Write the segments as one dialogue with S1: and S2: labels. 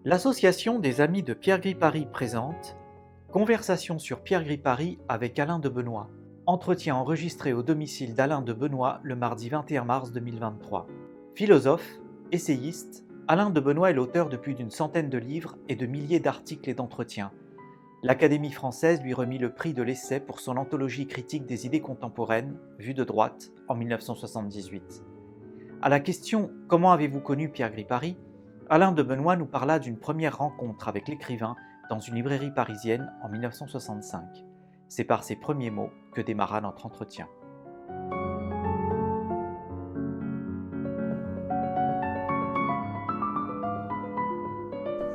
S1: L'association des Amis de Pierre Gripari présente Conversation sur Pierre Gripari avec Alain de Benoist. Entretien enregistré au domicile d'Alain de Benoist le mardi 21 mars 2023. Philosophe, essayiste, Alain de Benoist est l'auteur de plus d'une centaine de livres et de milliers d'articles et d'entretiens. L'Académie française lui remit le prix de l'essai pour son anthologie critique des idées contemporaines, Vue de droite, en 1978. À la question « Comment avez-vous connu Pierre Gripari ?», Alain de Benoist nous parla d'une première rencontre avec l'écrivain dans une librairie parisienne en 1965. C'est par ces premiers mots que démarra notre entretien.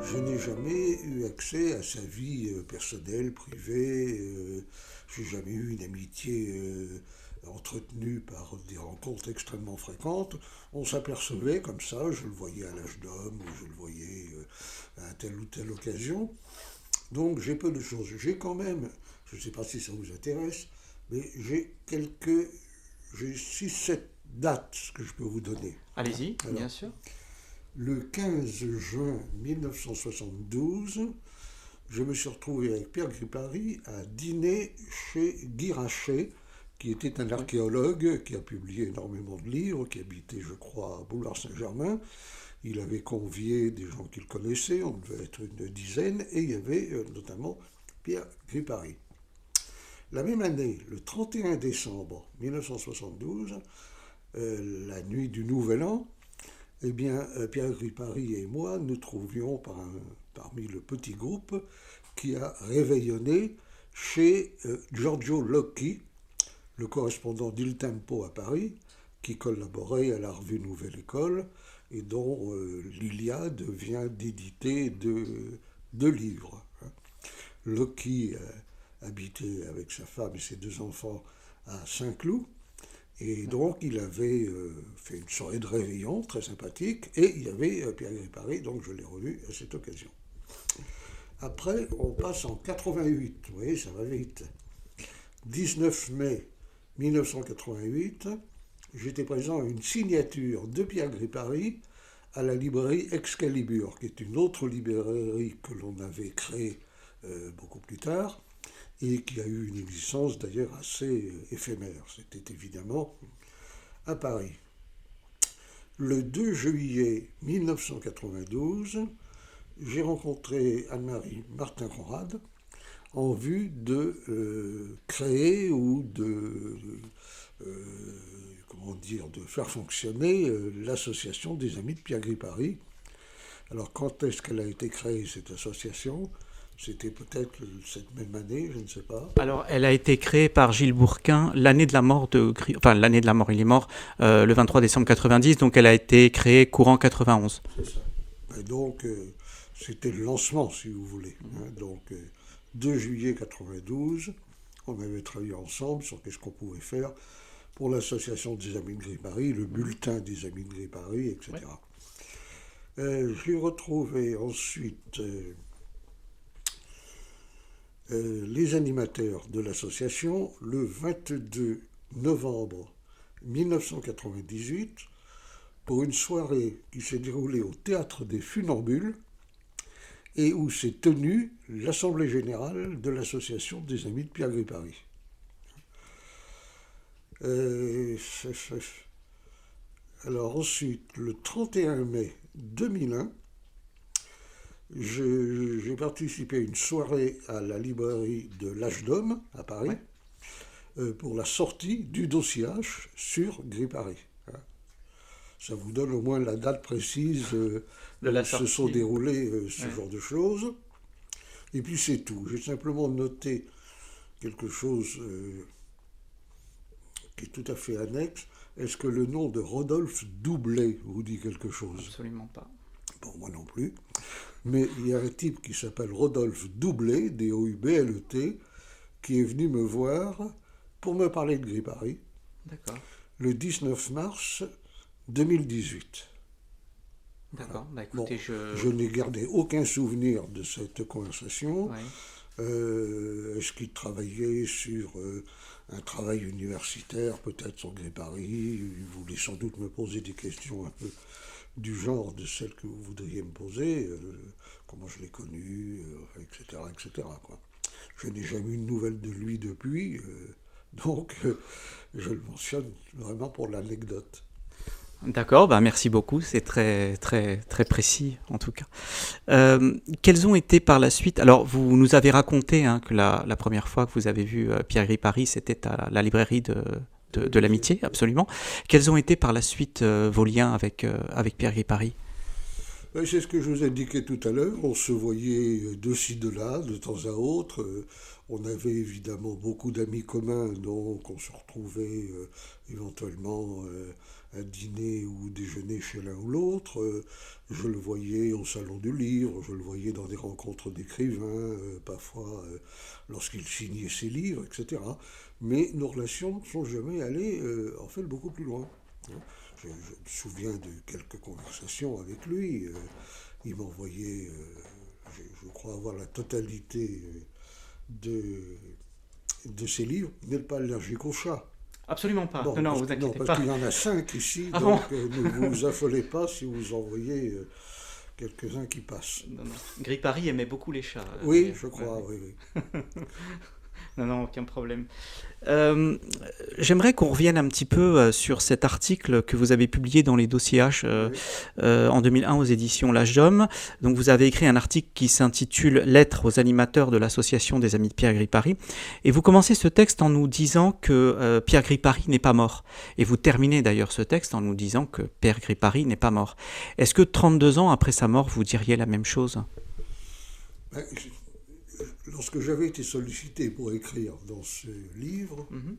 S2: Je n'ai jamais eu accès à sa vie personnelle, privée. Je n'ai jamais eu une amitié entretenue par des rencontres extrêmement fréquentes. On s'apercevait comme ça, je le voyais à l'âge d'homme, ou je le voyais à telle ou telle occasion. Donc j'ai peu de choses. J'ai quand même, je ne sais pas si ça vous intéresse, mais j'ai 6-7 dates que je peux vous donner.
S1: Allez-y,
S2: Alors,
S1: bien sûr.
S2: Le 15 juin 1972, je me suis retrouvé avec Pierre Gripari à dîner chez Guy Rachet, qui était un archéologue qui a publié énormément de livres, qui habitait, je crois, à Boulard-Saint-Germain. Il avait convié des gens qu'il connaissait, on devait être une dizaine, et il y avait notamment Pierre Gripari. La même année, le 31 décembre 1972, la nuit du Nouvel An, eh bien, Pierre Gripari et moi nous trouvions parmi le petit groupe qui a réveillonné chez Giorgio Locchi, le correspondant d'Il Tempo à Paris, qui collaborait à la revue Nouvelle École et dont l'Iliade vient d'éditer deux livres. Locchi habitait avec sa femme et ses 2 enfants à Saint-Cloud. Et donc, il avait fait une soirée de réveillon très sympathique, et il y avait Pierre Gripari, donc je l'ai revu à cette occasion. Après, on passe en 88, vous voyez, ça va vite. 19 mai 1988, j'étais présent à une signature de Pierre Gripari à la librairie Excalibur, qui est une autre librairie que l'on avait créée beaucoup plus tard, et qui a eu une existence d'ailleurs assez éphémère. C'était évidemment à Paris. Le 2 juillet 1992, j'ai rencontré Anne-Marie Martin-Conrad en vue de créer ou de faire fonctionner l'association des Amis de Pierre Gripari. Alors quand est-ce qu'elle a été créée, cette association ? C'était peut-être cette même année, je ne sais pas.
S1: Alors, elle a été créée par Gilles Bourquin l'année de la mort l'année de la mort, il est mort le 23 décembre 90, donc elle a été créée courant 91.
S2: C'est ça. Et donc, c'était le lancement, si vous voulez. Donc, 2 juillet 92, on avait travaillé ensemble sur qu'est-ce qu'on pouvait faire pour l'association des Amis de Gripari, le bulletin des Amis de Gripari, etc. Ouais. J'ai retrouvé ensuite les animateurs de l'association le 22 novembre 1998 pour une soirée qui s'est déroulée au Théâtre des Funambules et où s'est tenue l'Assemblée Générale de l'Association des Amis de Pierre Gripari. Alors ensuite, le 31 mai 2001, j'ai participé à une soirée à la librairie de l'Âge d'Homme, à Paris, pour la sortie du dossier H sur Gripari. Ça vous donne au moins la date précise où se sont déroulées ce genre de choses. Et puis c'est tout. J'ai simplement noté quelque chose qui est tout à fait annexe. Est-ce que le nom de Rodolphe Doublet vous dit quelque chose ?
S1: Absolument pas.
S2: Bon, moi non plus. Mais il y a un type qui s'appelle Rodolphe Doublet, D-O-U-B-L-E-T, qui est venu me voir pour me parler de Gripari.
S1: D'accord.
S2: Le 19 mars 2018.
S1: D'accord, bah écoutez,
S2: bon, je n'ai gardé aucun souvenir de cette conversation. Ouais. Est-ce qu'il travaillait sur un travail universitaire, peut-être sur Gripari. Il voulait sans doute me poser des questions un peu du genre de celles que vous voudriez me poser, comment je l'ai connu, etc., etc., quoi. Je n'ai jamais eu de nouvelles de lui depuis, donc je le mentionne vraiment pour l'anecdote.
S1: D'accord, bah merci beaucoup, c'est très très très précis en tout cas. Quels ont été par la suite? Alors vous nous avez raconté hein, que la première fois que vous avez vu Pierre Gripari, c'était à la librairie de l'amitié, absolument. Quels ont été par la suite vos liens avec Pierre Gripari?
S2: C'est ce que je vous ai indiqué tout à l'heure. On se voyait de ci, de là, de temps à autre. On avait évidemment beaucoup d'amis communs, donc on se retrouvait éventuellement à dîner ou déjeuner chez l'un ou l'autre. Je le voyais au salon du livre, je le voyais dans des rencontres d'écrivains, parfois lorsqu'il signait ses livres, etc. Mais nos relations ne sont jamais allées, en fait, beaucoup plus loin. Je me souviens de quelques conversations avec lui. Il m'envoyait, je crois avoir la totalité de, de ses livres. Il n'est pas allergique aux chats.
S1: Absolument pas.
S2: Bon,
S1: Non, non,
S2: parce,
S1: vous
S2: non,
S1: inquiétez
S2: parce
S1: pas.
S2: qu'il y en a 5 ici,
S1: Ah bon?
S2: donc ne vous affolez pas si vous envoyez quelques-uns qui passent.
S1: Non, non. Gripari aimait beaucoup les chats.
S2: Oui,
S1: D'ailleurs.
S2: je crois,
S1: Ouais,
S2: oui, oui.
S1: ouais. Non, non, aucun problème. Euh, J'aimerais qu'on revienne un petit peu sur cet article que vous avez publié dans les dossiers H
S2: Oui.
S1: en 2001 aux éditions L'Âge d'Homme. Donc vous avez écrit un article qui s'intitule Lettres aux animateurs de l'association des Amis de Pierre Gripari. Et vous commencez ce texte en nous disant que Pierre Gripari n'est pas mort. Et vous terminez d'ailleurs ce texte en nous disant que Pierre Gripari n'est pas mort. Est-ce que 32 ans après sa mort, vous diriez la même chose?
S2: Ben, lorsque j'avais été sollicité pour écrire dans ce livre,
S1: Mhm.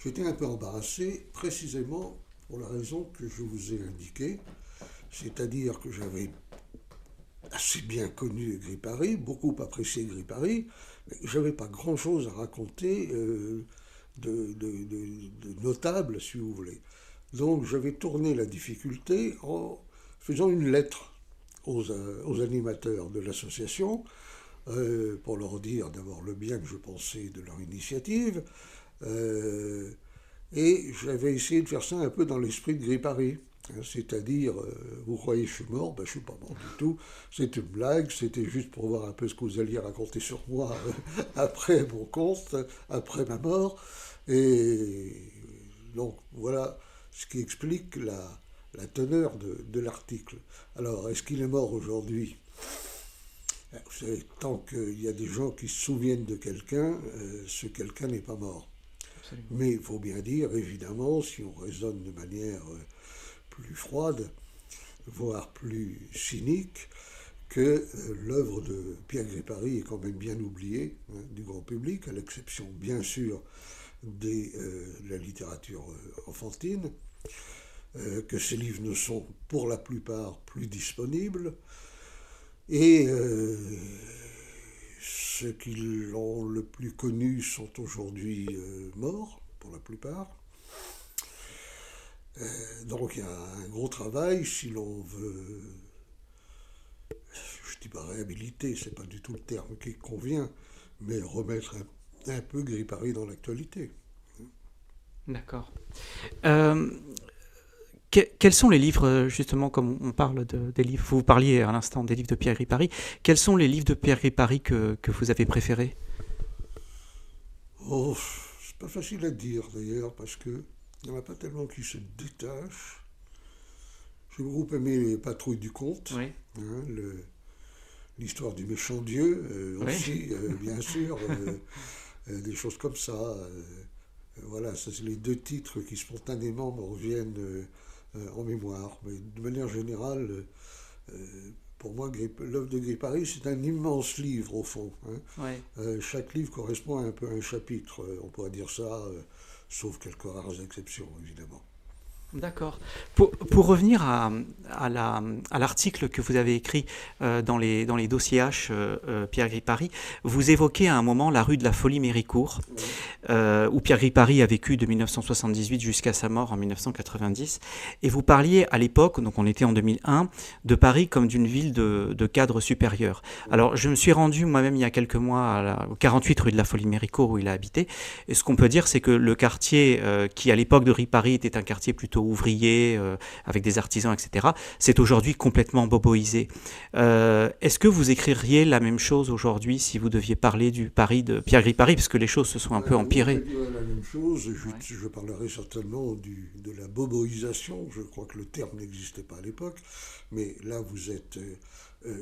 S2: j'étais un peu embarrassé, précisément pour la raison que je vous ai indiquée, c'est-à-dire que j'avais assez bien connu Gripari, beaucoup apprécié Gripari, mais je n'avais pas grand-chose à raconter de notable, si vous voulez. Donc j'avais tourné la difficulté en faisant une lettre aux animateurs de l'association, pour leur dire d'abord le bien que je pensais de leur initiative, euh, et j'avais essayé de faire ça un peu dans l'esprit de Gripari. C'est-à-dire, vous croyez que je suis mort? Ben, je ne suis pas mort du tout. C'est une blague, c'était juste pour voir un peu ce que vous alliez raconter sur moi après mon compte, après ma mort. Et donc, voilà ce qui explique la teneur de l'article. Alors, est-ce qu'il est mort aujourd'hui? Vous savez, tant qu'il y a des gens qui se souviennent de quelqu'un, ce quelqu'un n'est pas mort.
S1: Absolument.
S2: Mais il faut bien dire, évidemment, si on raisonne de manière plus froide, voire plus cynique, que l'œuvre de Pierre Gripari est quand même bien oubliée du grand public, à l'exception bien sûr de la littérature enfantine, que ses livres ne sont pour la plupart plus disponibles, et ceux qui l'ont le plus connu sont aujourd'hui morts, pour la plupart. Donc il y a un gros travail si l'on veut, je dis pas réhabiliter, c'est pas du tout le terme qui convient, mais remettre un peu Gripari dans l'actualité.
S1: D'accord. Euh, Quels sont les livres, justement, comme on parle des livres, vous parliez à l'instant des livres de Pierre Gripari, quels sont les livres de Pierre Gripari que vous avez préférés?
S2: Oh, c'est pas facile à dire d'ailleurs, parce que il n'y en a pas tellement qui se détachent. J'ai beaucoup aimé les Patrouilles du Comte,
S1: Oui.
S2: hein, l'histoire du méchant Dieu
S1: Oui.
S2: aussi, bien sûr, des choses comme ça. Voilà, ça c'est les deux titres qui spontanément me reviennent en mémoire. Mais de manière générale, pour moi, l'œuvre de Gripari, c'est un immense livre au fond, hein.
S1: Oui.
S2: Chaque livre correspond un peu à un chapitre, on pourrait dire ça, sauf quelques rares exceptions, évidemment.
S1: D'accord. Pour revenir à l'article que vous avez écrit dans les dossiers H, Pierre Gripari, vous évoquez à un moment la rue de la Folie-Méricourt,
S2: Oui.
S1: où Pierre Gripari a vécu de 1978 jusqu'à sa mort en 1990. Et vous parliez à l'époque, donc on était en 2001, de Paris comme d'une ville de cadres supérieurs. Alors je me suis rendu moi-même il y a quelques mois au 48 rue de la Folie-Méricourt où il a habité. Et ce qu'on peut dire, c'est que le quartier qui à l'époque de Gripari était un quartier plutôt ouvrier, avec des artisans, etc., c'est aujourd'hui complètement boboisé. Est-ce que vous écririez la même chose aujourd'hui si vous deviez parler du Paris de Pierre Gripari, parce que les choses se sont un peu
S2: Oui, je
S1: empirées?
S2: dirais la même chose.
S1: Ouais.
S2: Je parlerai certainement de la boboisation. Je crois que le terme n'existait pas à l'époque. Mais là, vous êtes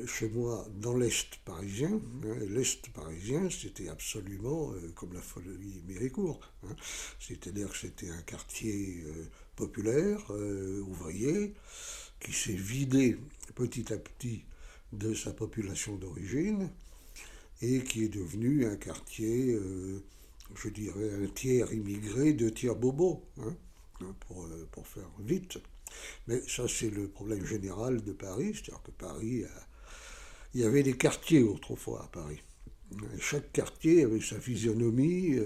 S2: chez moi dans l'Est parisien. Hein, et l'Est parisien, c'était absolument comme la folie Méricourt. Hein. C'est-à-dire que c'était un quartier populaire, ouvrier, qui s'est vidé petit à petit de sa population d'origine et qui est devenu un quartier, je dirais, un tiers immigré, deux tiers bobo, hein, pour faire vite. Mais ça, c'est le problème général de Paris, c'est-à-dire que il y avait des quartiers autrefois à Paris. Et chaque quartier avait sa physionomie,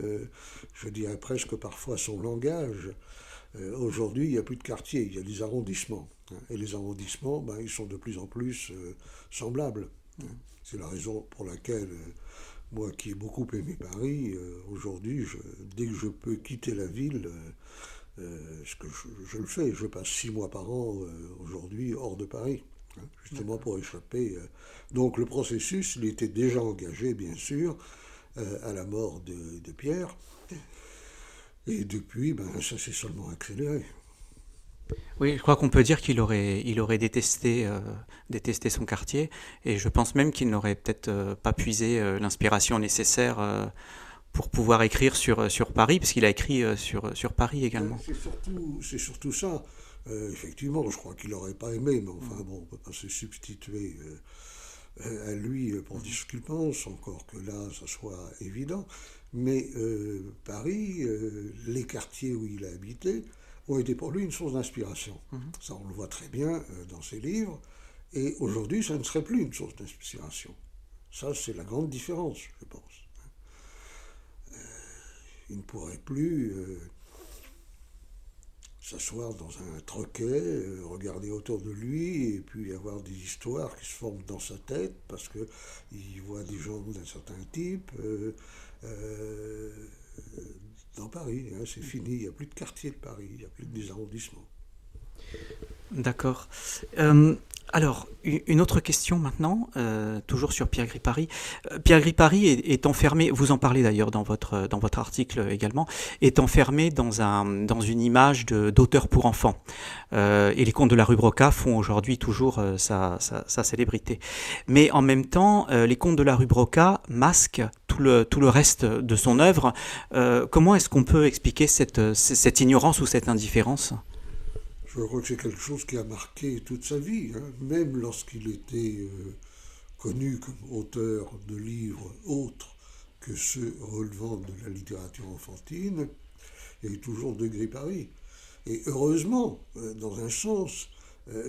S2: je dirais presque parfois son langage. Aujourd'hui, il n'y a plus de quartiers, il y a des arrondissements. Hein. Et les arrondissements, ben, ils sont de plus en plus semblables. Hein. C'est la raison pour laquelle, moi qui ai beaucoup aimé Paris, aujourd'hui, dès que je peux quitter la ville, ce que je le fais, je passe 6 mois par an aujourd'hui hors de Paris, hein, justement pour échapper. Donc le processus, il était déjà engagé, bien sûr, à la mort de Pierre, et depuis, ben, ça s'est seulement accéléré.
S1: Oui, je crois qu'on peut dire il aurait détesté, détesté son quartier, et je pense même qu'il n'aurait peut-être pas puisé l'inspiration nécessaire pour pouvoir écrire sur Paris, parce qu'il a écrit sur Paris également.
S2: C'est surtout ça. Effectivement, je crois qu'il n'aurait pas aimé, mais enfin bon, on ne peut pas se substituer à lui pour dire ce qu'il pense, encore que là, ça soit évident. Mais Paris, les quartiers où il a habité, ont été pour lui une source d'inspiration. Ça, on le voit très bien dans ses livres. Et aujourd'hui, ça ne serait plus une source d'inspiration. Ça, c'est la grande différence, je pense. Il ne pourrait plus s'asseoir dans un troquet, regarder autour de lui et puis avoir des histoires qui se forment dans sa tête parce qu'il voit des gens d'un certain type euh, dans Paris. Hein, c'est fini, il n'y a plus de quartier de Paris, il n'y a plus que des arrondissements.
S1: D'accord. Alors, une autre question maintenant, toujours sur Pierre Gripari. Pierre Gripari est enfermé, vous en parlez d'ailleurs dans votre article également, est enfermé dans une image d'auteur pour enfants. Et les contes de la rue Broca font aujourd'hui toujours sa célébrité. Mais en même temps, les contes de la rue Broca masquent tout le reste de son œuvre. Comment est-ce qu'on peut expliquer cette ignorance ou cette indifférence?
S2: Je crois que c'est quelque chose qui a marqué toute sa vie, hein, même lorsqu'il était connu comme auteur de livres autres que ceux relevant de la littérature enfantine, il y a eu toujours de Gripari. Et heureusement, dans un sens,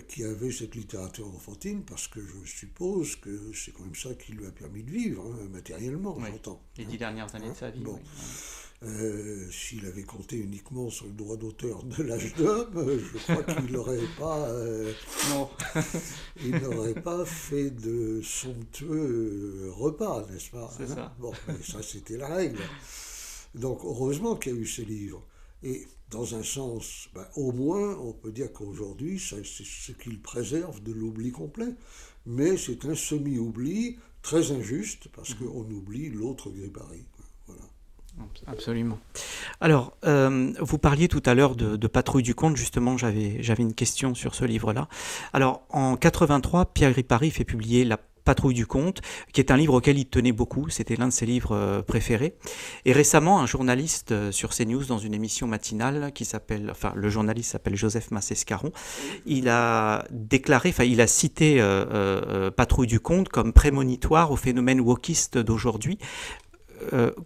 S2: qui avait cette littérature enfantine, parce que je suppose que c'est quand même ça qui lui a permis de vivre, hein, matériellement,
S1: Oui,
S2: j'entends.
S1: les
S2: Hein,
S1: 10 dernières années
S2: hein,
S1: de sa vie,
S2: bon.
S1: oui.
S2: S'il avait compté uniquement sur le droit d'auteur de l'âge d'homme, je crois qu'il n'aurait pas,
S1: Non,
S2: il n'aurait pas fait de somptueux repas, n'est-ce pas?
S1: c'est
S2: Hein.
S1: ça.
S2: Bon, mais ça c'était la règle. Donc heureusement qu'il y a eu ces livres. Et dans un sens, ben, au moins, on peut dire qu'aujourd'hui, c'est ce qu'il préserve de l'oubli complet. Mais c'est un semi-oubli très injuste parce qu'on oublie l'autre Gripari. Voilà.
S1: Absolument. Alors, vous parliez tout à l'heure de Patrouille du Comte, justement, j'avais une question sur ce livre-là. Alors, en 83, Pierre Gripari fait publier La Patrouille du Comte, qui est un livre auquel il tenait beaucoup, c'était l'un de ses livres préférés. Et récemment, un journaliste sur CNews, dans une émission matinale qui s'appelle, enfin, le journaliste s'appelle Joseph Massescaron, il a déclaré, enfin, il a cité Patrouille du Comte comme prémonitoire au phénomène wokiste d'aujourd'hui.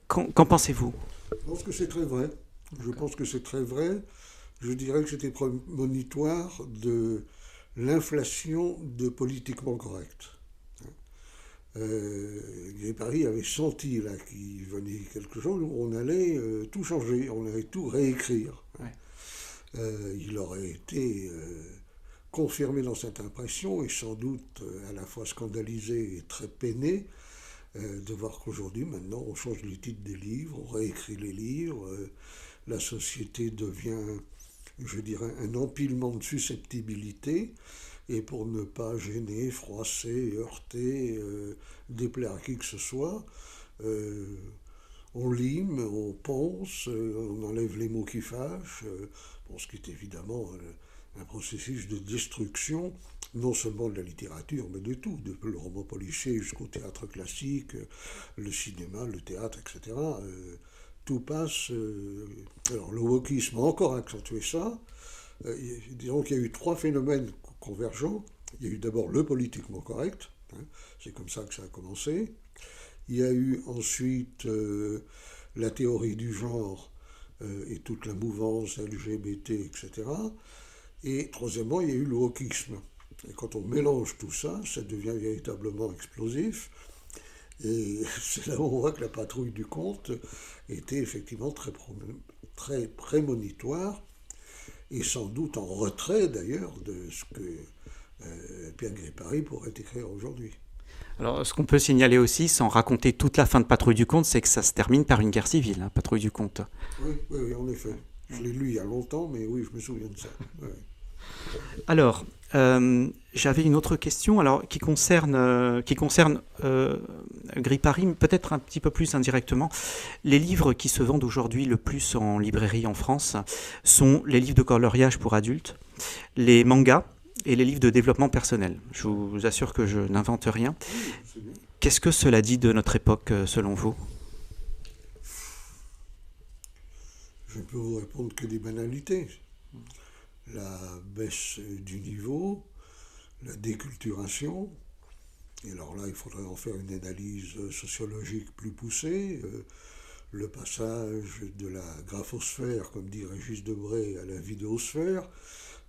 S1: Qu'en pensez-vous?
S2: Je pense que c'est très vrai. Je pense que c'est très vrai. Je dirais que c'était prémonitoire de l'inflation de politiquement correct. Paris avait senti là qu'il venait quelque chose où on allait tout changer, on allait tout réécrire.
S1: Ouais.
S2: Il aurait été confirmé dans cette impression et sans doute à la fois scandalisé et très peiné de voir qu'aujourd'hui, maintenant, on change les titres des livres, on réécrit les livres, la société devient, je dirais, un empilement de susceptibilités. Et pour ne pas gêner, froisser, heurter, déplaire à qui que ce soit, on lime, on ponce, on enlève les mots qui fâchent, ce qui est évidemment un processus de destruction, non seulement de la littérature, mais de tout, depuis le roman policier jusqu'au théâtre classique, le cinéma, le théâtre, etc. Tout passe. Alors le wokisme a encore accentué ça. Disons qu'il y a eu trois phénomènes convergents. Il y a eu d'abord le politiquement correct, hein, c'est comme ça que ça a commencé. Il y a eu ensuite la théorie du genre et toute la mouvance LGBT, etc. Et troisièmement, il y a eu le wokisme. Et quand on mélange tout ça, ça devient véritablement explosif. Et c'est là où on voit que la patrouille du Comte était effectivement très prémonitoire et sans doute en retrait d'ailleurs de ce que Pierre Gripari pourrait écrire aujourd'hui.
S1: Alors, ce qu'on peut signaler aussi, sans raconter toute la fin de Patrouille du Comte, c'est que ça se termine par une guerre civile, hein, Patrouille du Comte.
S2: Oui, en effet. Je l'ai lu il y a longtemps, mais oui, je me souviens de ça. Oui.
S1: Alors, j'avais une autre question alors, qui concerne Gripari, peut-être un petit peu plus indirectement. Les livres qui se vendent aujourd'hui le plus en librairie en France sont les livres de coloriage pour adultes, les mangas et les livres de développement personnel. Je vous assure que je n'invente rien. Qu'est-ce que cela dit de notre époque, selon vous ?
S2: Je ne peux vous répondre que des banalités. La baisse du niveau, la déculturation, et alors là il faudrait en faire une analyse sociologique plus poussée, le passage de la graphosphère, comme dit Régis Debray, à la vidéosphère,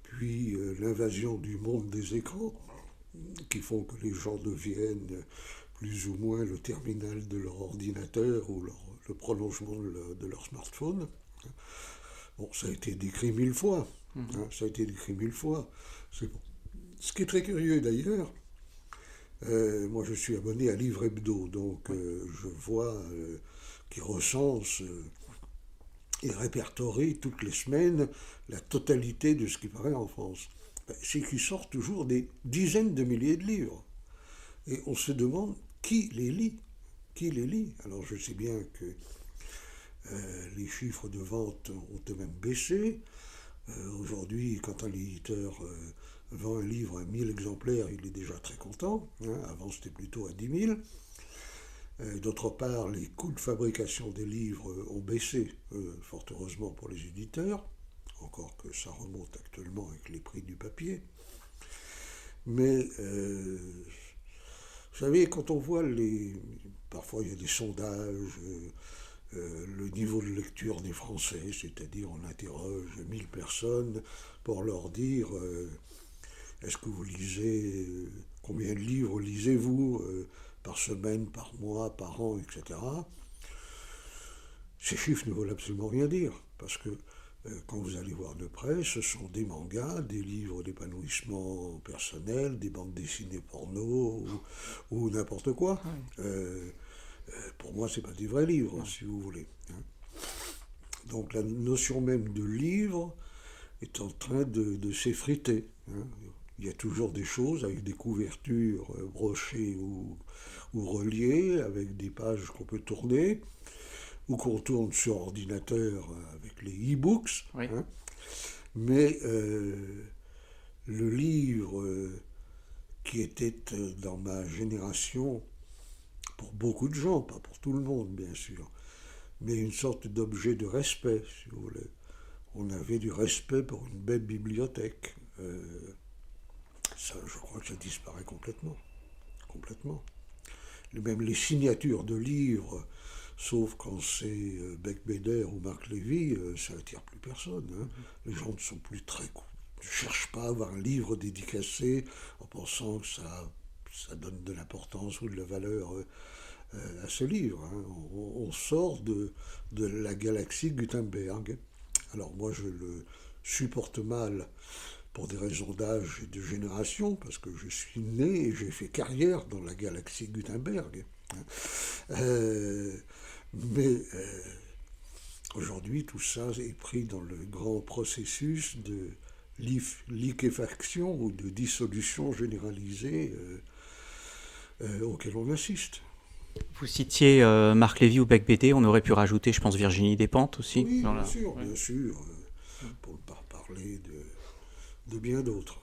S2: puis l'invasion du monde des écrans, qui font que les gens deviennent plus ou moins le terminal de leur ordinateur ou le prolongement de leur smartphone. Bon, ça a été décrit 1000 fois. Ça a été décrit 1000 fois. Ce qui est très curieux d'ailleurs, moi je suis abonné à Livre Hebdo, donc je vois qui recense et répertorie toutes les semaines la totalité de ce qui paraît en France. C'est qu'il sort toujours des dizaines de milliers de livres. Et on se demande qui les lit. Qui les lit? Alors je sais bien que les chiffres de vente ont eux-mêmes baissé. Aujourd'hui, quand un éditeur vend un livre à 1000 exemplaires, il est déjà très content. Avant, c'était plutôt à 10 000. D'autre part, les coûts de fabrication des livres ont baissé, fort heureusement pour les éditeurs, encore que ça remonte actuellement avec les prix du papier. Mais, vous savez, quand on voit parfois il y a des sondages, le niveau de lecture des Français, c'est-à-dire on interroge 1000 personnes pour leur dire est-ce que vous lisez, combien de livres lisez-vous par semaine, par mois, par an, etc. Ces chiffres ne veulent absolument rien dire, parce que quand vous allez voir de près, ce sont des mangas, des livres d'épanouissement personnel, des bandes dessinées porno ou n'importe quoi. Pour moi, ce n'est pas des vrais livres, si vous voulez. Donc la notion même de livre est en train de s'effriter. Il y a toujours des choses avec des couvertures brochées ou reliées, avec des pages qu'on peut tourner, ou qu'on tourne sur ordinateur avec les e-books.
S1: Oui.
S2: Mais le livre qui était dans ma génération, pour beaucoup de gens, pas pour tout le monde bien sûr, mais une sorte d'objet de respect, si vous voulez. On avait du respect pour une belle bibliothèque. Ça, je crois que ça disparaît complètement. Complètement. Même les signatures de livres Sauf quand c'est Becbédère ou Marc Lévy, ça attire plus personne. Hein. Les gens ne sont plus très ne cherchent pas à avoir un livre dédicacé en pensant que ça donne de l'importance ou de la valeur à ce livre. Hein. On sort de la galaxie Gutenberg. Alors moi je le supporte mal pour des raisons d'âge et de génération, parce que je suis né et j'ai fait carrière dans la galaxie Gutenberg. Mais aujourd'hui, tout ça est pris dans le grand processus de liquéfaction ou de dissolution généralisée auquel on assiste.
S1: Vous citiez Marc Lévy ou Becbédé, on aurait pu rajouter, je pense, Virginie Despentes aussi.
S2: Oui, bien sûr, pour ne pas parler de bien d'autres.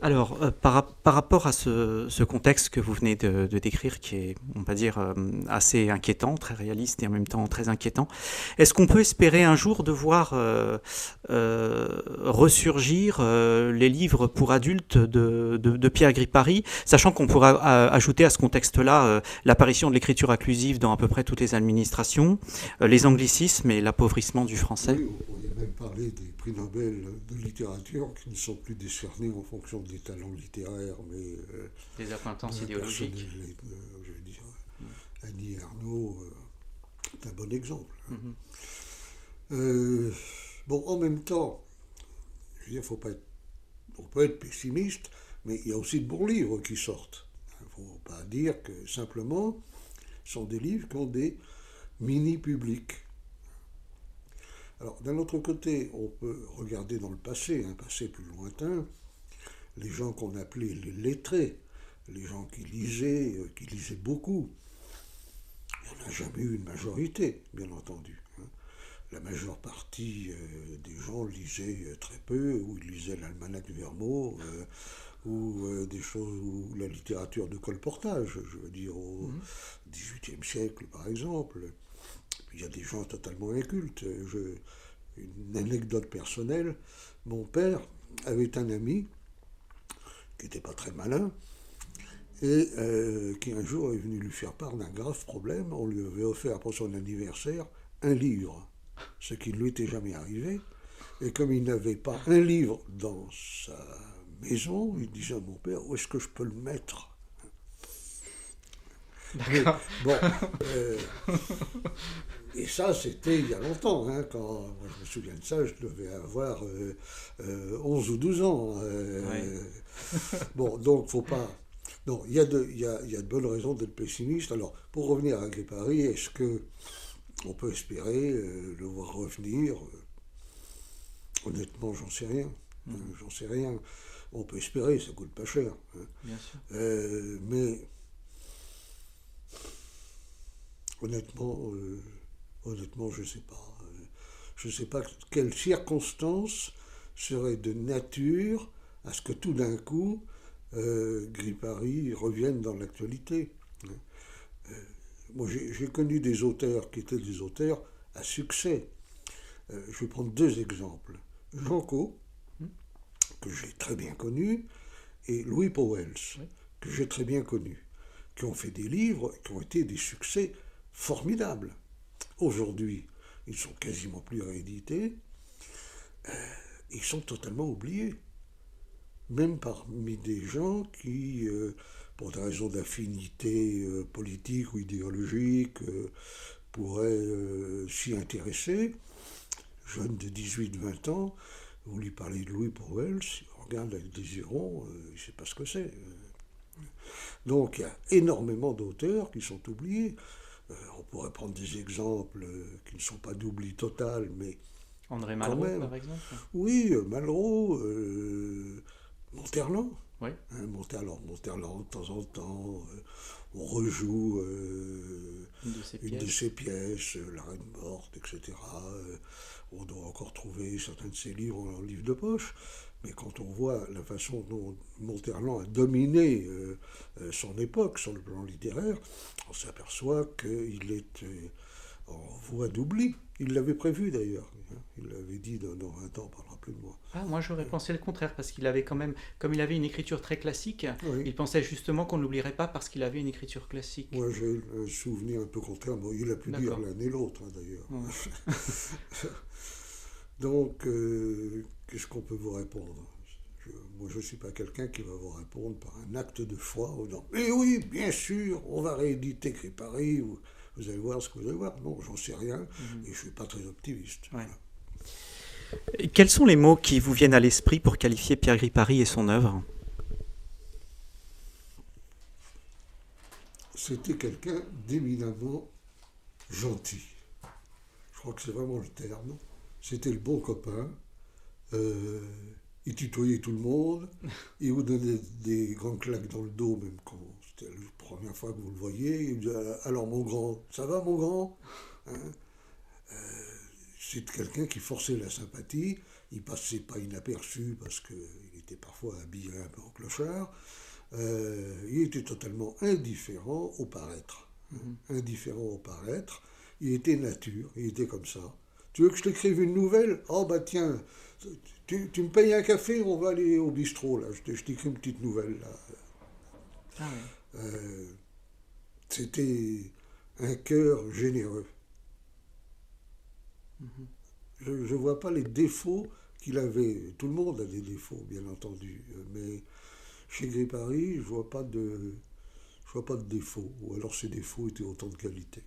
S1: Alors, par rapport à ce contexte que vous venez de décrire, qui est, on va dire, assez inquiétant, très réaliste et en même temps très inquiétant, est-ce qu'on peut espérer un jour de voir ressurgir les livres pour adultes de Pierre Gripari, sachant qu'on pourra ajouter à ce contexte-là l'apparition de l'écriture inclusive dans à peu près toutes les administrations, les anglicismes et l'appauvrissement du français?
S2: Oui, on pourrait même parler des prix Nobel de littérature qui ne sont plus décernés en fonction des talents littéraires, mais
S1: des accointances idéologiques.
S2: Je veux dire, Annie Ernaux est un bon exemple. Bon, en même temps, je veux dire, on peut être pessimiste, mais il y a aussi de bons livres qui sortent. Il ne faut pas dire que simplement, ce sont des livres qui ont des mini-publics. Alors, d'un autre côté, on peut regarder dans le passé, un passé plus lointain, les gens qu'on appelait les lettrés, les gens qui lisaient beaucoup. Il n'y en a jamais eu une majorité, bien entendu. La majeure partie des gens lisaient très peu, ou ils lisaient l'almanach de Vermeaux, ou des choses, ou la littérature de colportage, je veux dire, au XVIIIe siècle, par exemple. Il y a des gens totalement incultes. Une anecdote personnelle, mon père avait un ami qui n'était pas très malin, et qui un jour est venu lui faire part d'un grave problème. On lui avait offert pour son anniversaire un livre, ce qui ne lui était jamais arrivé. Et comme il n'avait pas un livre dans sa maison, il disait à mon père, où est-ce que je peux le mettre ?
S1: D'accord.
S2: Bon, et ça, c'était il y a longtemps. Hein, quand moi, je me souviens de ça, je devais avoir 11 ou 12 ans. Bon, donc, faut pas... Non, il y a de bonnes raisons d'être pessimiste. Alors, pour revenir à Gripari, est-ce qu'on peut espérer le voir revenir ? Honnêtement, j'en sais rien. J'en sais rien. On peut espérer, ça coûte pas cher. Hein.
S1: Bien sûr.
S2: Mais... Honnêtement, je ne sais pas. Je ne sais pas quelles circonstances seraient de nature à ce que tout d'un coup, Gripari revienne dans l'actualité. Moi, j'ai connu des auteurs qui étaient des auteurs à succès. Je vais prendre deux exemples. Jean Caux, que j'ai très bien connu, et Louis Pauwels, que j'ai très bien connu, qui ont fait des livres qui ont été des succès formidables. Aujourd'hui, ils sont quasiment plus réédités. Ils sont totalement oubliés. Même parmi des gens qui, pour des raisons d'affinité politique ou idéologique, pourraient s'y intéresser. Jeune de 18-20 ans, vous lui parlez de Louis Pauwels, il regarde avec des yeux ronds, il ne sait pas ce que c'est. Donc il y a énormément d'auteurs qui sont oubliés. On pourrait prendre des exemples qui ne sont pas d'oubli total, mais
S1: André Malraux, par exemple.
S2: Oui, Malraux, Monterland.
S1: Oui.
S2: Hein, Monterland, de temps en temps, on rejoue une de ses pièces, La Reine morte, etc. On doit encore trouver certains de ses livres en livre de poche. Mais quand on voit la façon dont Monterland a dominé son époque sur le plan littéraire, on s'aperçoit qu'il est en voie d'oubli. Il l'avait prévu d'ailleurs. Il l'avait dit dans 20 ans, on ne parlera plus de moi.
S1: Ah, moi j'aurais pensé le contraire, parce qu'il avait quand même, comme il avait une écriture très classique,
S2: Oui.
S1: il pensait justement qu'on ne l'oublierait pas parce qu'il avait une écriture classique.
S2: Moi, j'ai un souvenir un peu contraire. Bon, il a pu dire
S1: D'accord.
S2: l'un et l'autre, hein, d'ailleurs.
S1: Ouais.
S2: Donc, qu'est-ce qu'on peut vous répondre? Moi, je ne suis pas quelqu'un qui va vous répondre par un acte de foi ou non. Mais oui, bien sûr, on va rééditer Gris Paris, vous allez voir ce que vous allez voir. Non, j'en sais rien et je ne suis pas très optimiste.
S1: Ouais.
S2: Voilà.
S1: Et quels sont les mots qui vous viennent à l'esprit pour qualifier Pierre Gris Paris et son œuvre?
S2: C'était quelqu'un d'éminemment gentil. Je crois que c'est vraiment le terme. C'était le bon copain. Euh, il tutoyait tout le monde. Il vous donnait des grandes claques dans le dos, même quand c'était la première fois que vous le voyez. Il disait alors, mon grand, ça va, mon grand, hein? C'est quelqu'un qui forçait la sympathie. Il passait pas inaperçu parce qu'il était parfois habillé un peu en clochard. Il était totalement indifférent au paraître. Indifférent au paraître. Il était nature, il était comme ça. Tu veux que je t'écrive une nouvelle? Oh bah tiens, tu me payes un café, on va aller au bistrot, là. Je t'écris une petite nouvelle, là.
S1: Ah ouais.
S2: Euh, C'était un cœur généreux. Je ne vois pas les défauts qu'il avait. Tout le monde a des défauts, bien entendu. Mais chez Gris Paris, je vois pas de défauts. Ou alors ces défauts étaient autant de qualités.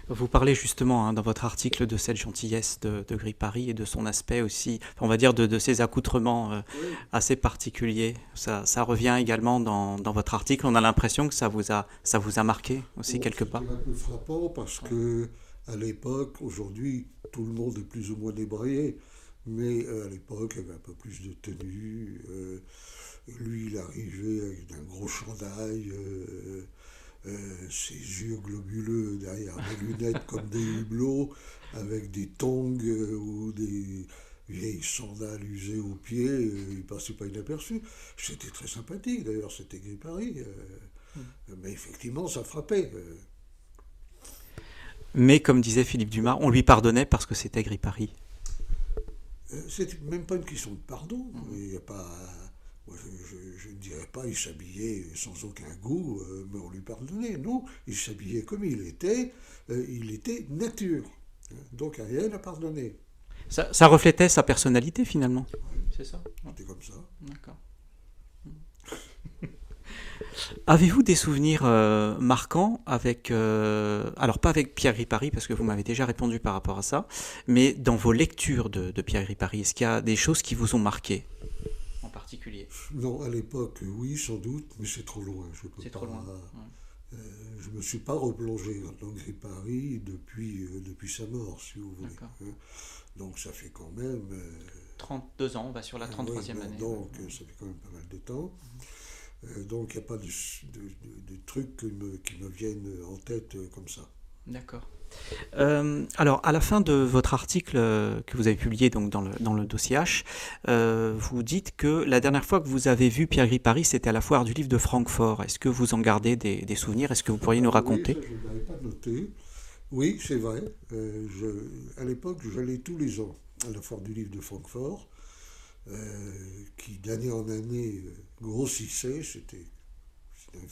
S1: Vous parlez justement dans votre article de cette gentillesse de Gris Paris et de son aspect aussi, on va dire de ses accoutrements
S2: Oui.
S1: assez particuliers. Ça revient également dans votre article. On a l'impression que ça vous a marqué aussi
S2: Bon,
S1: quelque part.
S2: c'était un peu frappant parce que à l'époque, aujourd'hui, tout le monde est plus ou moins débraillé. Mais à l'époque, il y avait un peu plus de tenue. Lui, il arrivait avec un gros chandail. Ses yeux globuleux derrière des lunettes comme des hublots, avec des tongs ou des vieilles sandales usées aux pieds, il passait pas inaperçu. C'était très sympathique d'ailleurs, c'était Gris Paris, mais effectivement ça frappait.
S1: Mais comme disait Philippe Dumas, on lui pardonnait parce que c'était Gris Paris.
S2: C'était même pas une question de pardon. Il y a pas, moi, je ne dirais pas il s'habillait sans aucun goût, mais on lui pardonnait. Non, il s'habillait comme il était nature. Donc rien à pardonner.
S1: Ça reflétait sa personnalité finalement. C'est ça.
S2: C'était comme ça.
S1: D'accord. Avez-vous des souvenirs marquants avec, alors pas avec Pierre Gris Paris, parce que vous m'avez déjà répondu par rapport à ça, mais dans vos lectures de Pierre Gris Paris, est-ce qu'il y a des choses qui vous ont marqué en particulier?
S2: Non, à l'époque, oui, sans doute, mais c'est trop loin. Je peux
S1: C'est
S2: pas,
S1: trop loin. Ouais.
S2: je me suis pas replongé dans Gris Paris depuis sa mort, si vous voulez.
S1: D'accord.
S2: Hein. Donc ça fait quand même.
S1: 32 ans, on va sur la 33e
S2: oui,
S1: année.
S2: donc ça fait quand même pas mal de temps. Donc il n'y a pas de trucs qui me viennent en tête comme ça.
S1: D'accord. Alors, à la fin de votre article que vous avez publié donc dans le dossier H, vous dites que la dernière fois que vous avez vu Pierre Gris Paris, c'était à la foire du livre de Francfort. Est-ce que vous en gardez des souvenirs? Est-ce que vous pourriez nous raconter?
S2: Oui, ça, je ne l'avais pas noté. Oui, c'est vrai. À l'époque, j'allais tous les ans à la foire du livre de Francfort, qui d'année en année grossissait. C'était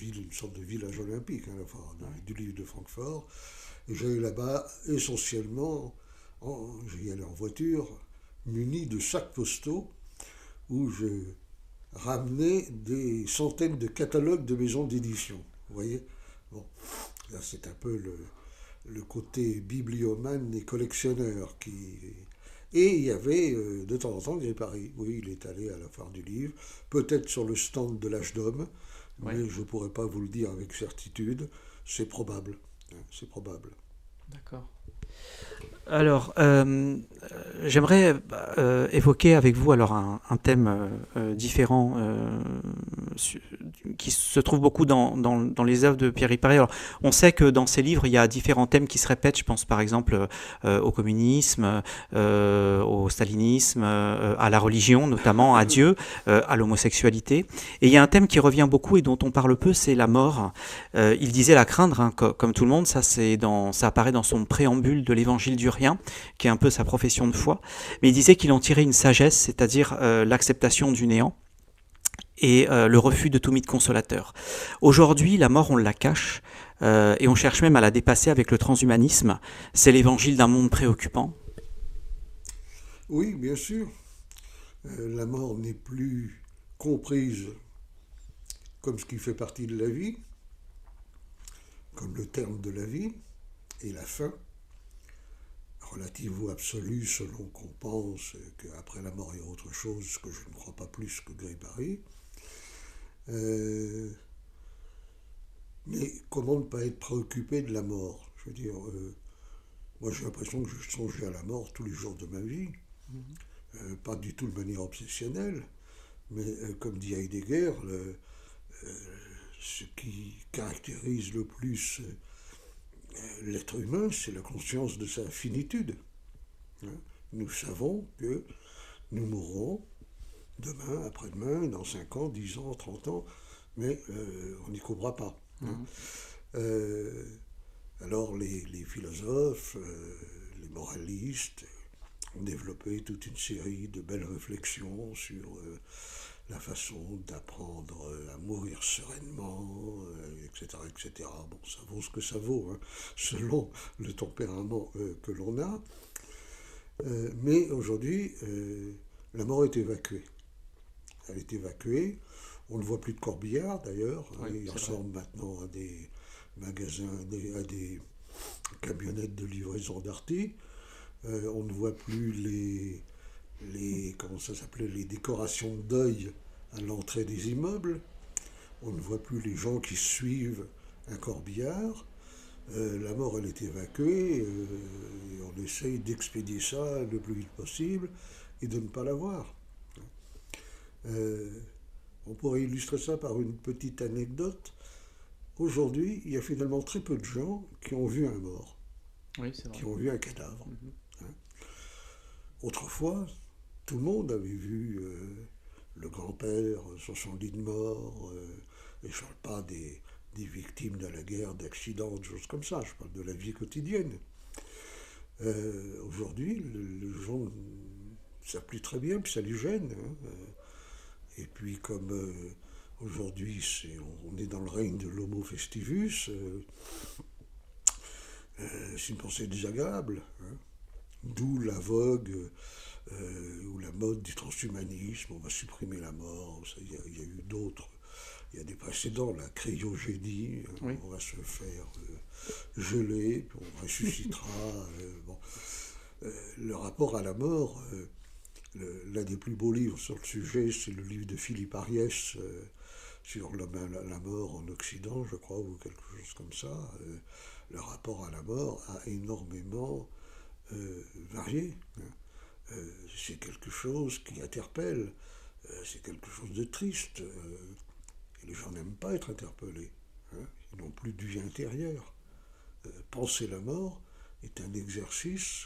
S2: une sorte de village olympique, hein, la foire du livre de Francfort. Et j'allais là-bas essentiellement, j'y allais en voiture, muni de sacs postaux, où je ramenais des centaines de catalogues de maisons d'édition. Vous voyez? Bon, là c'est un peu le côté bibliomane et collectionneur qui... Et il y avait de temps en temps Gris Paris. Oui, il est allé à la foire du livre, peut-être sur le stand de l'Âge d'Homme,
S1: Ouais.
S2: mais je ne pourrais pas vous le dire avec certitude. C'est probable. C'est probable.
S1: D'accord. Alors, j'aimerais évoquer avec vous alors un thème différent su- qui se trouve beaucoup dans les œuvres de Pierre Ripari. Alors, on sait que dans ses livres, il y a différents thèmes qui se répètent. Je pense par exemple au communisme, au stalinisme, à la religion notamment, à Dieu, à l'homosexualité. Et il y a un thème qui revient beaucoup et dont on parle peu, c'est la mort. Il disait la craindre, hein, comme tout le monde, ça apparaît dans son préambule de l'évangile du rien, qui est un peu sa profession de foi. Mais il disait qu'il en tirait une sagesse, c'est-à-dire l'acceptation du néant et le refus de tout mythe consolateur. Aujourd'hui, la mort, on la cache et on cherche même à la dépasser avec le transhumanisme. C'est l'évangile d'un monde préoccupant.
S2: Oui, bien sûr. La mort n'est plus comprise comme ce qui fait partie de la vie, comme le terme de la vie, et la fin, relative ou absolue selon qu'on pense qu'après la mort il y a autre chose, ce que je ne crois pas plus que Gripari. Euh, mais comment ne pas être préoccupé de la mort? Je veux dire, moi j'ai l'impression que je songeais à la mort tous les jours de ma vie, pas du tout de manière obsessionnelle, mais comme dit Heidegger, ce qui caractérise le plus l'être humain, c'est la conscience de sa finitude. Hein. Nous savons que nous mourrons demain, après-demain, dans 5 ans, 10 ans, 30 ans, mais on n'y courra pas. Hein. Euh, alors les philosophes, les moralistes ont développé toute une série de belles réflexions sur la façon d'apprendre à mourir sereinement, etc., etc. Bon, ça vaut ce que ça vaut, hein, selon le tempérament que l'on a. Mais aujourd'hui, la mort est évacuée. Elle est évacuée. On ne voit plus de corbillards d'ailleurs. Oui, il ressemble maintenant à des magasins, à des camionnettes de livraison d'arty. On ne voit plus comment ça s'appelait, les décorations de deuil à l'entrée des immeubles. On ne voit plus les gens qui suivent un corbillard. La mort, elle est évacuée. Et on essaye d'expédier ça le plus vite possible et de ne pas la voir. On pourrait illustrer ça par une petite anecdote. Aujourd'hui, il y a finalement très peu de gens qui ont vu un mort,
S1: Oui, c'est vrai.
S2: qui ont vu un cadavre. Hein. Autrefois, tout le monde avait vu le grand-père sur son lit de mort, et je ne parle pas des victimes de la guerre, d'accidents, de choses comme ça, je parle de la vie quotidienne. Aujourd'hui, les gens ne savent plus très bien, puis ça les gêne. Hein. Et puis comme aujourd'hui on est dans le règne de l'homo festivus, c'est une pensée désagréable. Hein. D'où la vogue ou la mode du transhumanisme, on va supprimer la mort, il y a eu d'autres, il y a des précédents, la cryogénie, oui. On va se faire geler, puis on ressuscitera. Bon. Le rapport à la mort, l'un des plus beaux livres sur le sujet, c'est le livre de Philippe Ariès sur la mort en Occident, je crois, ou quelque chose comme ça. Le rapport à la mort a énormément varié. Hein. C'est quelque chose qui interpelle, c'est quelque chose de triste. Et les gens n'aiment pas être interpellés. Hein. Ils n'ont plus de vie intérieure. Penser la mort est un exercice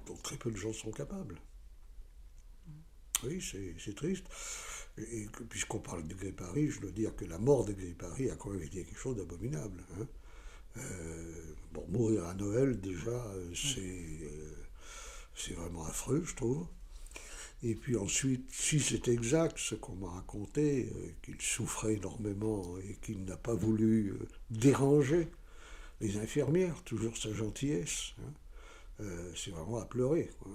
S2: dont très peu de gens sont capables. Oui, c'est triste. Et puisqu'on parle de Gripari, je dois dire que la mort de Gripari a quand même été quelque chose d'abominable. Hein. Bon, mourir à Noël, déjà, c'est vraiment affreux, je trouve. Et puis ensuite, si c'est exact ce qu'on m'a raconté, qu'il souffrait énormément et qu'il n'a pas voulu déranger les infirmières, toujours sa gentillesse, hein, c'est vraiment à pleurer, quoi.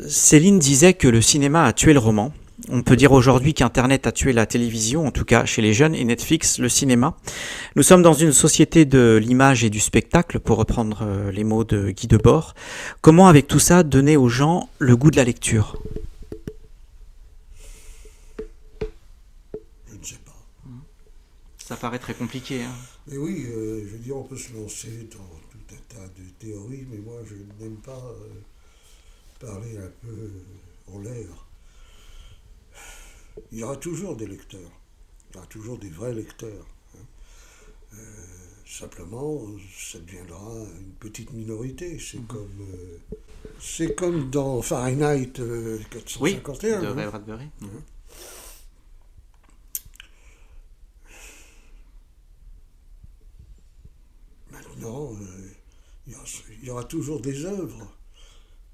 S1: Céline disait que le cinéma a tué le roman. On peut dire aujourd'hui qu'Internet a tué la télévision, en tout cas chez les jeunes, et Netflix, le cinéma. Nous sommes dans une société de l'image et du spectacle, pour reprendre les mots de Guy Debord. Comment, avec tout ça, donner aux gens le goût de la lecture ?
S2: Je ne sais pas.
S1: Ça paraît très compliqué. Hein.
S2: Mais oui, je veux dire, on peut se lancer dans tout un tas de théorie, mais moi je n'aime pas parler un peu en l'air. Il y aura toujours des lecteurs, il y aura toujours des vrais lecteurs. Simplement, ça deviendra une petite minorité. C'est comme dans Fahrenheit
S1: Oui,
S2: 451.
S1: de Ray Bradbury.
S2: Maintenant, il y aura toujours des œuvres,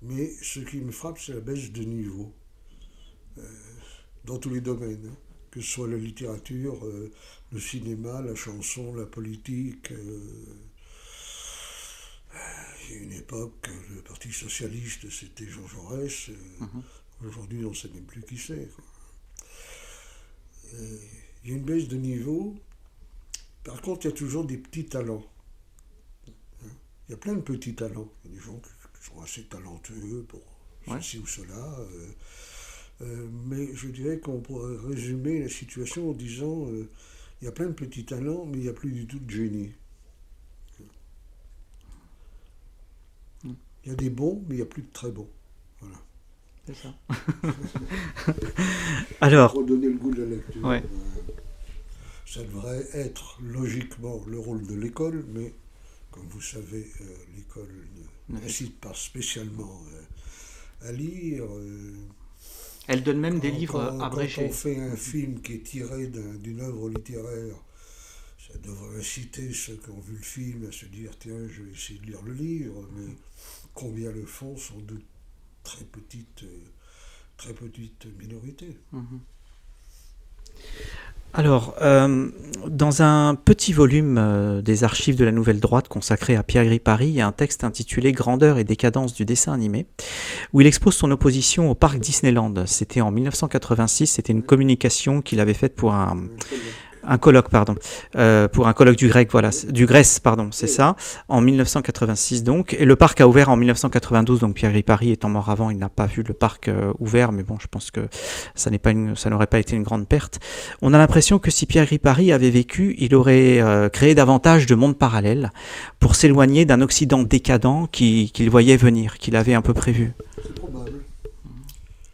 S2: mais ce qui me frappe, c'est la baisse de niveau, dans tous les domaines, hein. Que ce soit la littérature, le cinéma, la chanson, la politique. Il y a une époque, le Parti socialiste, c'était Jean Jaurès. Aujourd'hui, on ne sait même plus qui c'est, quoi. Il y a une baisse de niveau. Par contre, il y a toujours des petits talents. Il y a plein de petits talents. Il y a des gens qui sont assez talentueux pour ceci ou cela. Mais je dirais qu'on pourrait résumer la situation en disant il y a plein de petits talents, mais il n'y a plus du tout de génie. Il y a des bons, mais il n'y a plus de très bons. Voilà.
S1: C'est ça. Alors,
S2: pour redonner le goût de la lecture.
S1: Ouais.
S2: Ça devrait être logiquement le rôle de l'école, mais comme vous savez, l'école n'incite pas spécialement à lire.
S1: Elle donne même des livres abrégés.
S2: Quand on fait un film qui est tiré d'une œuvre littéraire, ça devrait inciter ceux qui ont vu le film à se dire tiens, je vais essayer de lire le livre, mais combien le font, sans doute très petite minorité.
S1: Alors, dans un petit volume des archives de la Nouvelle Droite consacré à Pierre Gripari, il y a un texte intitulé « Grandeur et décadence du dessin animé » où il expose son opposition au parc Disneyland. C'était en 1986, c'était une communication qu'il avait faite pour un colloque, pour un colloque du grec, voilà, du Grèce, pardon, c'est ça, en 1986 donc, et le parc a ouvert en 1992, donc Pierre Gripari étant mort avant, il n'a pas vu le parc ouvert, mais bon, je pense que ça n'aurait pas été une grande perte. On a l'impression que si Pierre Gripari avait vécu, il aurait créé davantage de mondes parallèles pour s'éloigner d'un Occident décadent qu'il voyait venir, qu'il avait un peu prévu.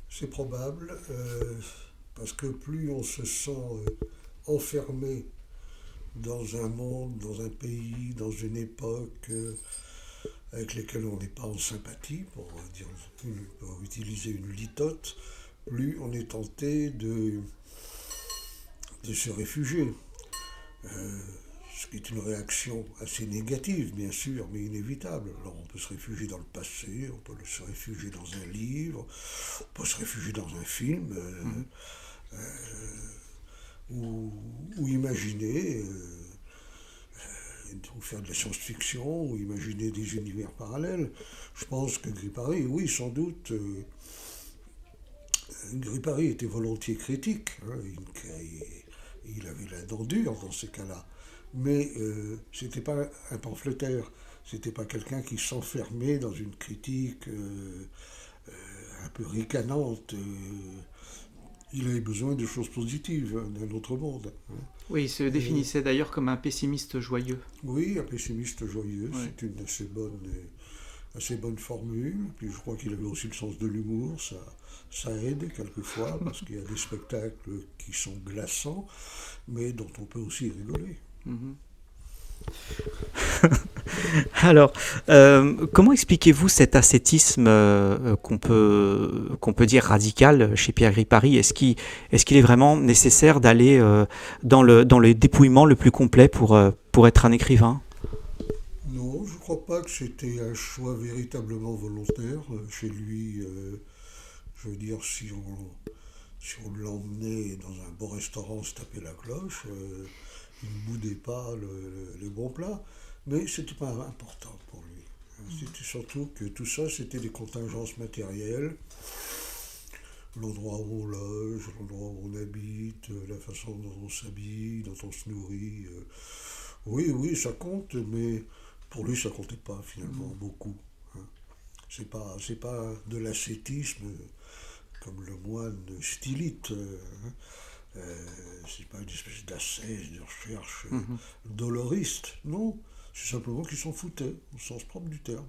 S2: C'est probable, parce que plus on se sent enfermé dans un monde, dans un pays, dans une époque avec lesquels on n'est pas en sympathie, pour utiliser une litote, plus on est tenté de se réfugier. Ce qui est une réaction assez négative, bien sûr, mais inévitable. Alors on peut se réfugier dans le passé, on peut se réfugier dans un livre, on peut se réfugier dans un film, ou imaginer, ou faire de la science-fiction, ou imaginer des univers parallèles. Je pense que Gripari, oui, sans doute, Gripari était volontiers critique, hein, il avait la dent dure dans ces cas-là, mais c'était pas un pamphlétaire, c'était pas quelqu'un qui s'enfermait dans une critique un peu ricanante. Il avait besoin de choses positives, hein, d'un autre monde. Hein.
S1: Oui, il se définissait d'ailleurs comme un pessimiste joyeux.
S2: Oui, un pessimiste joyeux,
S1: Ouais.
S2: c'est une assez bonne formule. Puis je crois qu'il avait aussi le sens de l'humour, ça aide quelquefois, parce qu'il y a des spectacles qui sont glaçants, mais dont on peut aussi rigoler.
S1: Alors, comment expliquez-vous cet ascétisme qu'on peut dire radical chez Pierre Gripari ? Est-ce qu'il est vraiment nécessaire d'aller dans le dépouillement le plus complet pour être un écrivain ?
S2: Non, je ne crois pas que c'était un choix véritablement volontaire. Chez lui, je veux dire, si on l'emmenait dans un beau restaurant se taper la cloche, il ne boudait pas les bons plats. Mais ce n'était pas important pour lui. C'était surtout que tout ça, c'était des contingences matérielles. L'endroit où on loge, l'endroit où on habite, la façon dont on s'habille, dont on se nourrit. Oui, ça compte, mais pour lui, ça comptait pas finalement beaucoup. Hein. C'est pas de l'ascétisme comme le moine stylite. C'est pas une espèce d'ascèse, de recherche doloriste. Non, C'est simplement qu'ils s'en foutaient, au sens propre du terme.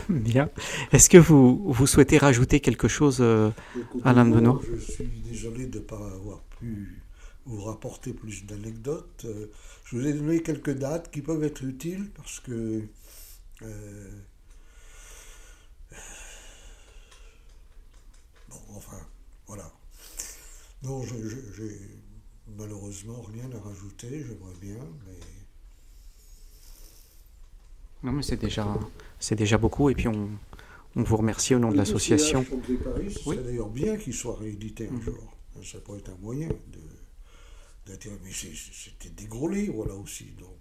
S1: Bien. Est-ce que vous souhaitez rajouter quelque chose,
S2: Écoutez,
S1: Alain de
S2: non,
S1: Benoît?
S2: je suis désolé de ne pas avoir pu vous rapporter plus d'anecdotes. Je vous ai donné quelques dates qui peuvent être utiles parce que euh, bon, enfin, voilà. Non, j'ai malheureusement rien à rajouter, j'aimerais bien, mais
S1: Non, mais c'est déjà beaucoup. Et puis on vous remercie au nom de
S2: le
S1: l'association.
S2: TCH Gris Paris, ce
S1: Oui.
S2: serait d'ailleurs bien qu'il soit réédité un
S1: Mhm.
S2: jour. Ça pourrait être un moyen d'intérêt. Mais c'était des gros livres là aussi, donc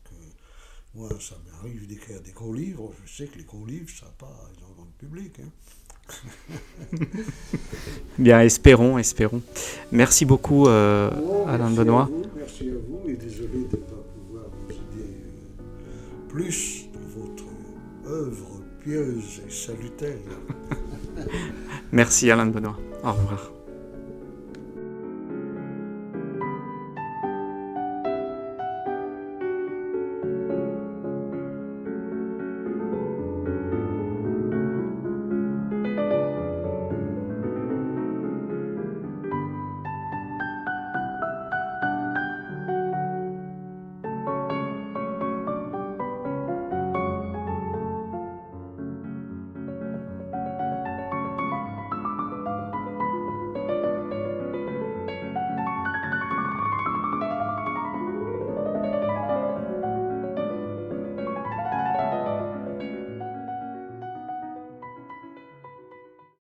S2: moi ça m'arrive d'écrire des gros livres. Je sais que les gros livres, ça n'a pas énormément de public. Hein.
S1: Bien, espérons, espérons. Merci beaucoup,
S2: Bon,
S1: Alain de Benoît.
S2: merci à vous, et désolé de ne pas pouvoir vous aider plus dans votre œuvre pieuse et salutaire.
S1: Merci, Alain de Benoît. Au revoir.